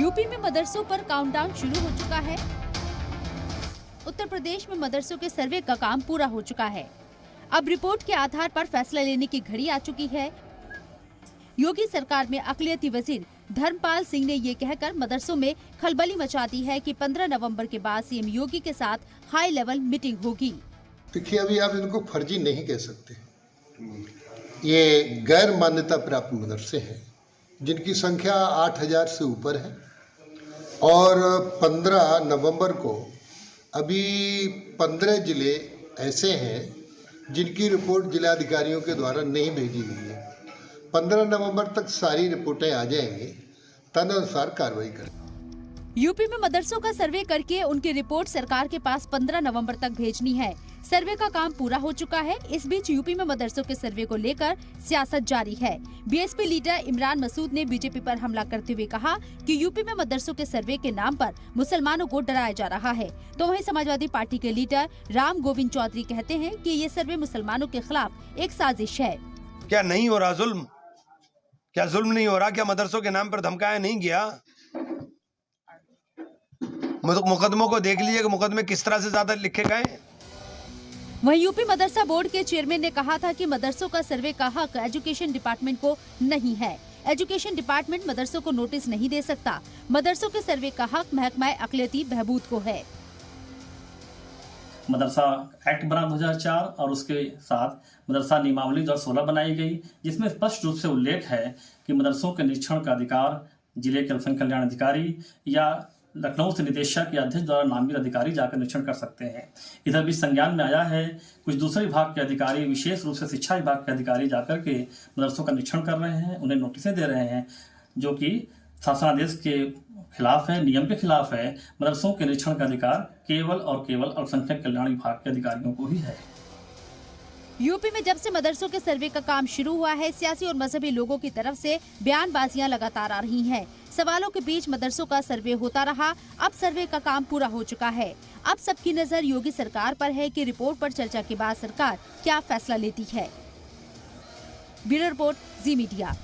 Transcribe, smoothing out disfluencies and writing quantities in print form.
UP में मदरसों पर काउंटडाउन शुरू हो चुका है। उत्तर प्रदेश में मदरसों के सर्वे का काम पूरा हो चुका है। अब रिपोर्ट के आधार पर फैसला लेने की घड़ी आ चुकी है। योगी सरकार में अक़लियती वजीर धर्मपाल सिंह ने ये कहकर मदरसों में खलबली मचा दी है कि 15 नवंबर के बाद सीएम योगी के साथ हाई लेवल मीटिंग होगी। देखिए, अभी आप इनको फर्जी नहीं कह सकते। ये गैर मान्यता प्राप्त मदरसे हैं जिनकी संख्या 8000 से ऊपर है और 15 नवंबर को अभी 15 जिले ऐसे हैं जिनकी रिपोर्ट जिलाधिकारियों के द्वारा नहीं भेजी गई है। 15 नवंबर तक सारी रिपोर्टें आ जाएंगी, तदनुसार कार्रवाई करें। यूपी में मदरसों का सर्वे करके उनकी रिपोर्ट सरकार के पास 15 नवंबर तक भेजनी है। सर्वे का काम पूरा हो चुका है। इस बीच यूपी में मदरसों के सर्वे को लेकर सियासत जारी है। बीएसपी लीडर इमरान मसूद ने बीजेपी पर हमला करते हुए कहा कि यूपी में मदरसों के सर्वे के नाम पर मुसलमानों को डराया जा रहा है। तो वहीं समाजवादी पार्टी के लीडर राम गोविंद चौधरी कहते हैं कि ये सर्वे मुसलमानों के खिलाफ एक साजिश है। क्या नहीं हो रहा जुल्म? क्या जुल्म नहीं हो रहा? क्या मदरसों के नाम पर धमकाया नहीं गया? मुकदमों को देख लीजिए कि मुकदमे किस तरह से ज्यादा लिखे गए। वहीं यूपी मदरसा बोर्ड के चेयरमैन ने कहा था कि मदरसों का सर्वे का हक एजुकेशन डिपार्टमेंट को नहीं है। एजुकेशन डिपार्टमेंट मदरसों को नोटिस नहीं दे सकता। मदरसों के सर्वे का हक महकमा अक़लियती बहबूद को है। मदरसा एक्ट बना 2004 और उसके साथ मदरसा नियमावली 2016 बनाई गई, जिसमें स्पष्ट रूप से उल्लेख है कि मदरसों के निरीक्षण का अधिकार जिले के अल्पसंख्यक कल्याण अधिकारी या लखनऊ से निदेशक या अध्यक्ष द्वारा नामित अधिकारी जाकर निरीक्षण कर सकते हैं। इधर भी संज्ञान में आया है कुछ दूसरे विभाग के अधिकारी, विशेष रूप से शिक्षा विभाग के अधिकारी जाकर के मदरसों का निरीक्षण कर रहे हैं, उन्हें नोटिसें दे रहे हैं, जो कि शासनादेश के खिलाफ है, नियम के खिलाफ है। मदरसों के निरीक्षण का अधिकार केवल और केवल अल्पसंख्यक कल्याण विभाग के अधिकारियों को ही है। यूपी में जब से मदरसों के सर्वे का काम शुरू हुआ है, सियासी और मजहबी लोगों की तरफ से बयानबाजियां लगातार आ रही हैं। सवालों के बीच मदरसों का सर्वे होता रहा। अब सर्वे का काम पूरा हो चुका है। अब सबकी नजर योगी सरकार पर है कि रिपोर्ट पर चर्चा के बाद सरकार क्या फैसला लेती है। ब्यूरो रिपोर्ट, जी मीडिया।